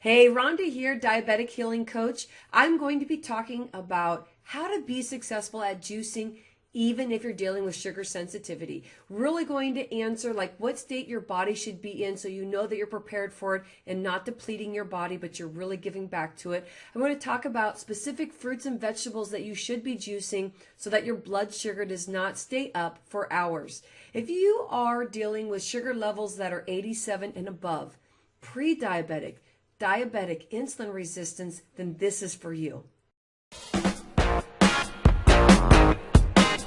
Hey, Rhonda here, diabetic healing coach. I'm going to be talking about how to be successful at juicing even if you're dealing with sugar sensitivity. Really going to answer like what state your body should be in so you know that you're prepared for it and not depleting your body, but you're really giving back to it. I'm going to talk about specific fruits and vegetables that you should be juicing so that your blood sugar does not stay up for hours. If you are dealing with sugar levels that are 87 and above, pre-diabetic, diabetic, insulin resistance, then this is for you.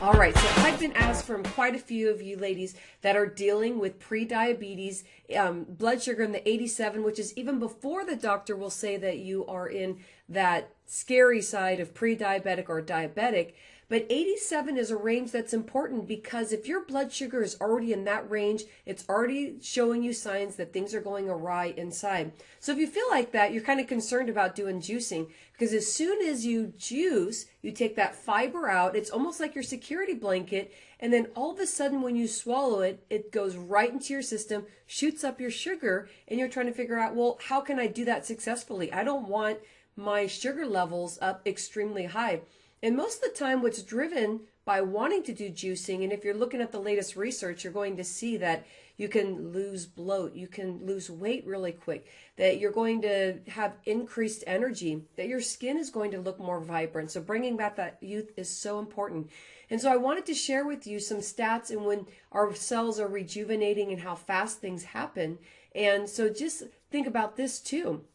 All right, so I've been asked from quite a few of you ladies that are dealing with pre-diabetes, blood sugar in the 87, which is even before the doctor will say that you are in that scary side of pre-diabetic or diabetic. But 87 is a range that's important because if your blood sugar is already in that range, it's already showing you signs that things are going awry inside. So if you feel like that, you're kind of concerned about doing juicing because as soon as you juice, you take that fiber out, it's almost like your security blanket, and then all of a sudden when you swallow it, it goes right into your system, shoots up your sugar, and you're trying to figure out, well, how can I do that successfully? I don't want my sugar levels up extremely high. And most of the time what's driven by wanting to do juicing, and if you're looking at the latest research, you're going to see that you can lose bloat, you can lose weight really quick, that you're going to have increased energy, that your skin is going to look more vibrant. So bringing back that youth is so important. And so I wanted to share with you some stats and when our cells are rejuvenating and how fast things happen. And so just think about this too.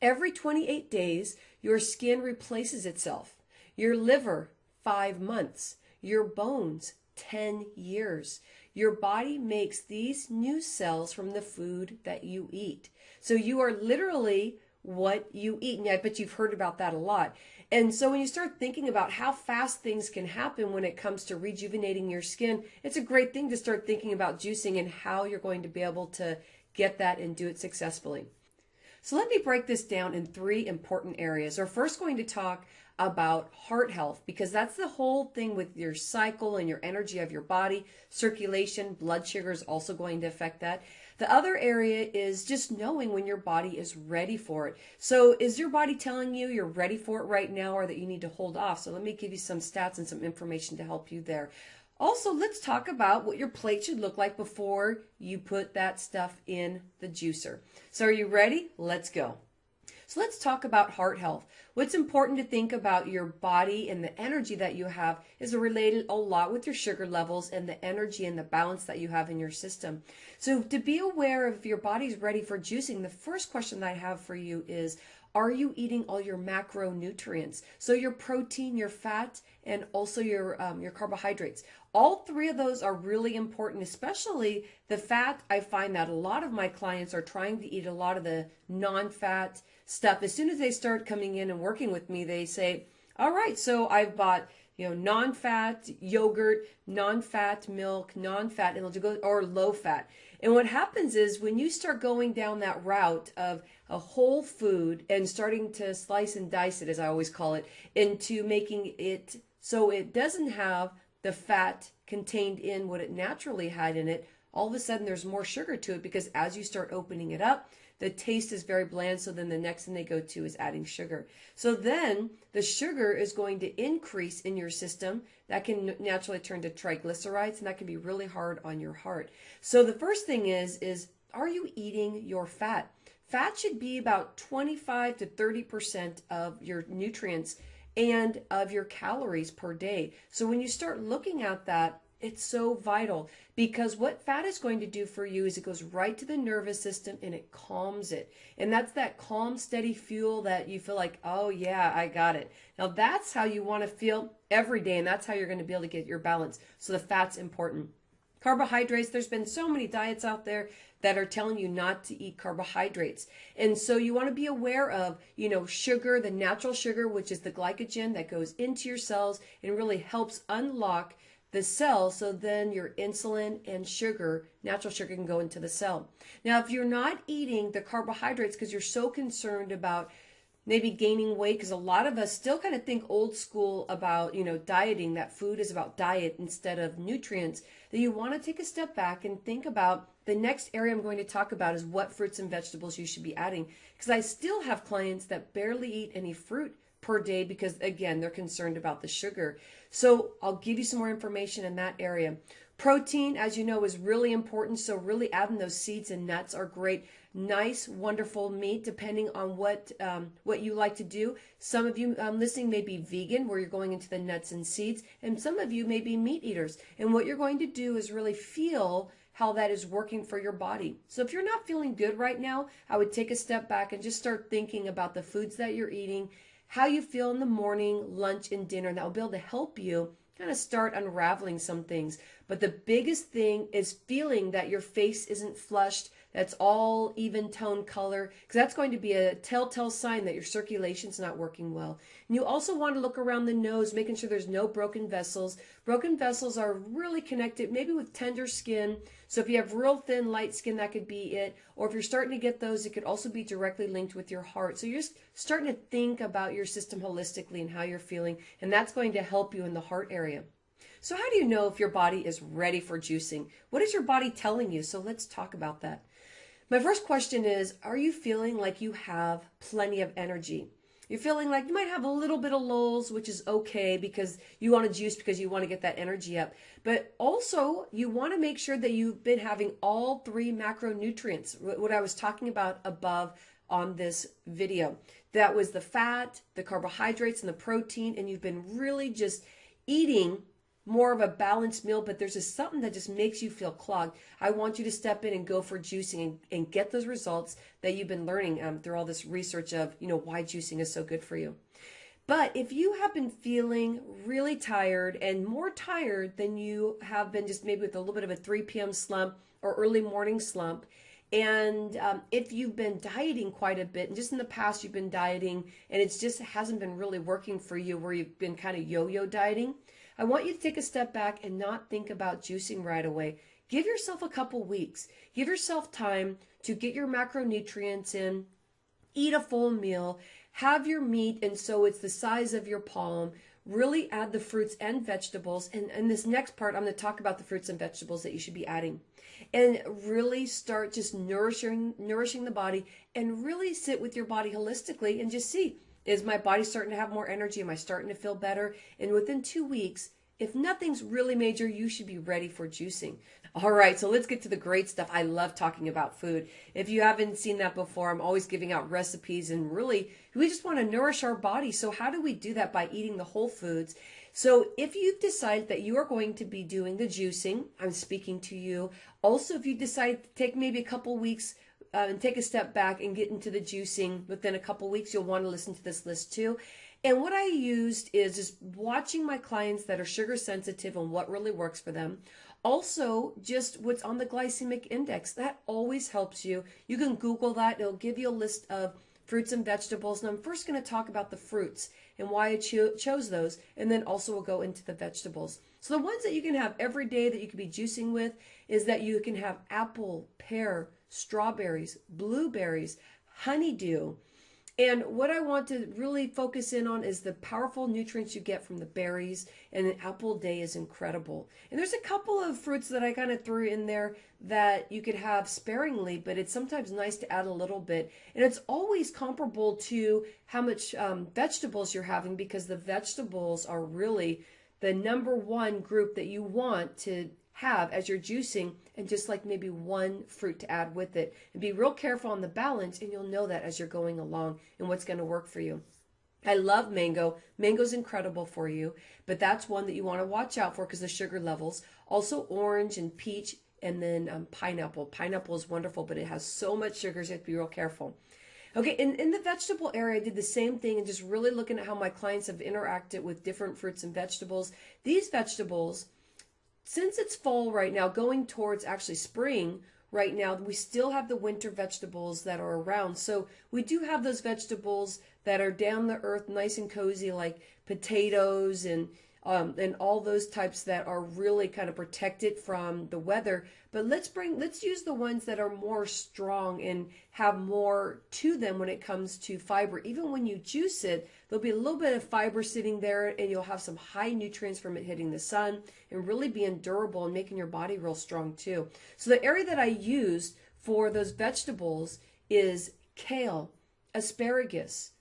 Every 28 days, your skin replaces itself. Your liver, 5 months. Your bones, 10 years. Your body makes these new cells from the food that you eat. So you are literally what you eat. And I bet you've heard about that a lot. And so when you start thinking about how fast things can happen when it comes to rejuvenating your skin, it's a great thing to start thinking about juicing and how you're going to be able to get that and do it successfully. So let me break this down in 3 important areas. We're first going to talk about heart health because that's the whole thing with your cycle and your energy of your body. Circulation, blood sugar is also going to affect that. The other area is just knowing when your body is ready for it. So is your body telling you you're ready for it right now or that you need to hold off? So let me give you some stats and some information to help you there. Also, let's talk about what your plate should look like before you put that stuff in the juicer. So are you ready? Let's go. So let's talk about heart health. What's important to think about your body and the energy that you have is related a lot with your sugar levels and the energy and the balance that you have in your system. So to be aware of if your body's ready for juicing, the first question that I have for you is, are you eating all your macronutrients? So your protein, your fat, and also your carbohydrates. All 3 of those are really important, especially the fat. I find that a lot of my clients are trying to eat a lot of the non-fat stuff. As soon as they start coming in and working with me, they say, all right, so I've bought non-fat yogurt, non-fat milk, non-fat, and they'll go, or low fat. And what happens is when you start going down that route of a whole food and starting to slice and dice it, as I always call it, into making it so it doesn't have the fat contained in what it naturally had in it, all of a sudden there's more sugar to it because as you start opening it up, the taste is very bland, so then the next thing they go to is adding sugar. So then the sugar is going to increase in your system. That can naturally turn to triglycerides, and that can be really hard on your heart. So the first thing is are you eating your fat? Fat should be about 25 to 30% of your nutrients and of your calories per day. So when you start looking at that, it's so vital because what fat is going to do for you is it goes right to the nervous system and it calms it. And that's that calm, steady fuel that you feel like, oh yeah, I got it. Now that's how you want to feel every day, and that's how you're going to be able to get your balance. So the fat's important. Carbohydrates, there's been so many diets out there that are telling you not to eat carbohydrates. And so you want to be aware of, sugar, the natural sugar, which is the glycogen that goes into your cells and really helps unlock the cell, so then your insulin and sugar, natural sugar, can go into the cell. Now, if you're not eating the carbohydrates because you're so concerned about maybe gaining weight, because a lot of us still kind of think old school about, dieting, that food is about diet instead of nutrients, that you want to take a step back and think about the next area I'm going to talk about is what fruits and vegetables you should be adding. Because I still have clients that barely eat any fruit per day because, again, they're concerned about the sugar. So I'll give you some more information in that area. Protein, as you know, is really important. So really adding those seeds and nuts are great. Nice, wonderful meat, depending on what you like to do. Some of you listening may be vegan, where you're going into the nuts and seeds, and some of you may be meat eaters. And what you're going to do is really feel how that is working for your body. So if you're not feeling good right now, I would take a step back and just start thinking about the foods that you're eating, how you feel in the morning, lunch, and dinner, and that will be able to help you kind of start unraveling some things. But the biggest thing is feeling that your face isn't flushed, that's all even tone color, because that's going to be a telltale sign that your circulation's not working well. And you also want to look around the nose, making sure there's no broken vessels. Broken vessels are really connected, maybe with tender skin. So if you have real thin, light skin, that could be it. Or if you're starting to get those, it could also be directly linked with your heart. So you're just starting to think about your system holistically and how you're feeling, and that's going to help you in the heart area. So how do you know if your body is ready for juicing? What is your body telling you? So let's talk about that. My first question is, are you feeling like you have plenty of energy? You're feeling like you might have a little bit of lulls, which is okay because you want to juice because you want to get that energy up. But also, you want to make sure that you've been having all 3 macronutrients, what I was talking about above on this video. That was the fat, the carbohydrates, and the protein, and you've been really just eating more of a balanced meal, but there's just something that just makes you feel clogged. I want you to step in and go for juicing and get those results that you've been learning through all this research of, why juicing is so good for you. But if you have been feeling really tired and more tired than you have been, just maybe with a little bit of a 3 p.m. slump or early morning slump, and if you've been dieting quite a bit, and just in the past you've been dieting and it just hasn't been really working for you, where you've been kind of yo-yo dieting, I want you to take a step back and not think about juicing right away. Give yourself a couple weeks. Give yourself time to get your macronutrients in, eat a full meal, have your meat, and so it's the size of your palm. Really add the fruits and vegetables. And in this next part, I'm going to talk about the fruits and vegetables that you should be adding. And really start just nourishing the body, and really sit with your body holistically and just see, is my body starting to have more energy? Am I starting to feel better? And within 2 weeks, if nothing's really major, you should be ready for juicing. All right, so let's get to the great stuff. I love talking about food. If you haven't seen that before, I'm always giving out recipes, and really, we just want to nourish our body. So how do we do that? By eating the whole foods. So if you've decided that you are going to be doing the juicing, I'm speaking to you. Also, if you decide to take maybe a couple weeks and take a step back and get into the juicing within a couple weeks, you'll want to listen to this list too. And what I used is just watching my clients that are sugar sensitive and what really works for them. Also, just what's on the glycemic index. That always helps you. You can Google that. It'll give you a list of fruits and vegetables. And I'm first going to talk about the fruits and why I chose those. And then also we'll go into the vegetables. So the ones that you can have every day that you can be juicing with is that you can have apple, pear, strawberries, blueberries, honeydew. And what I want to really focus in on is the powerful nutrients you get from the berries, and an apple day is incredible. And there's a couple of fruits that I kind of threw in there that you could have sparingly, but it's sometimes nice to add a little bit. And it's always comparable to how much vegetables you're having, because the vegetables are really the #1 group that you want to have as you're juicing, and just like maybe 1 fruit to add with it. And be real careful on the balance, and you'll know that as you're going along and what's going to work for you. I love mango. Mango's incredible for you, but that's one that you want to watch out for because of sugar levels. Also orange and peach, and then pineapple. Pineapple is wonderful, but it has so much sugar, so you have to be real careful. Okay, in the vegetable area, I did the same thing, and just really looking at how my clients have interacted with different fruits and vegetables. These vegetables, since it's fall right now, going towards actually spring right now, we still have the winter vegetables that are around. So we do have those vegetables that are down the earth, nice and cozy, like potatoes and and all those types that are really kind of protected from the weather. But let's use the ones that are more strong and have more to them when it comes to fiber. Even when you juice it, there'll be a little bit of fiber sitting there, and you'll have some high nutrients from it hitting the sun and really being durable and making your body real strong too. So the area that I used for those vegetables is kale, asparagus,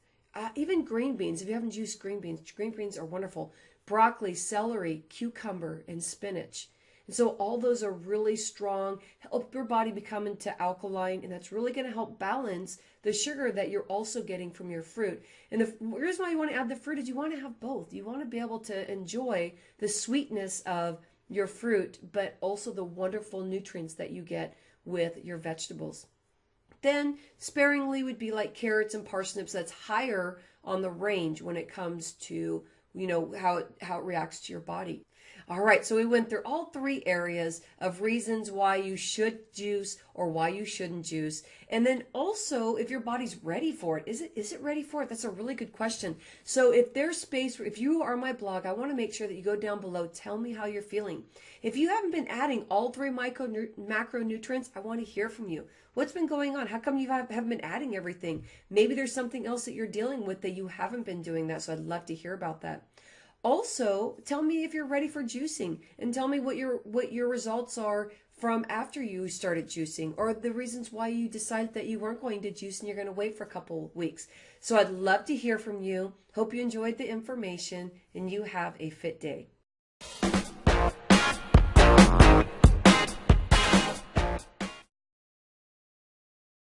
even green beans. If you haven't juiced green beans are wonderful. Broccoli, celery, cucumber, and spinach. And so all those are really strong, help your body become into alkaline, and that's really going to help balance the sugar that you're also getting from your fruit. And the reason why you want to add the fruit is you want to have both. You want to be able to enjoy the sweetness of your fruit, but also the wonderful nutrients that you get with your vegetables. Then sparingly would be like carrots and parsnips. That's higher on the range when it comes to, you know, how it reacts to your body. All right, so we went through all three areas of reasons why you should juice or why you shouldn't juice. And then also if your body's ready for it. Is it ready for it? That's a really good question. So if there's space, if you are my blog, I want to make sure that you go down below, tell me how you're feeling. If you haven't been adding all three macronutrients, I want to hear from you. What's been going on? How come you haven't been adding everything? Maybe there's something else that you're dealing with that you haven't been doing that, so I'd love to hear about that. Also, tell me if you're ready for juicing, and tell me what your results are from after you started juicing, or the reasons why you decided that you weren't going to juice and you're going to wait for a couple weeks. So I'd love to hear from you. Hope you enjoyed the information and you have a fit day.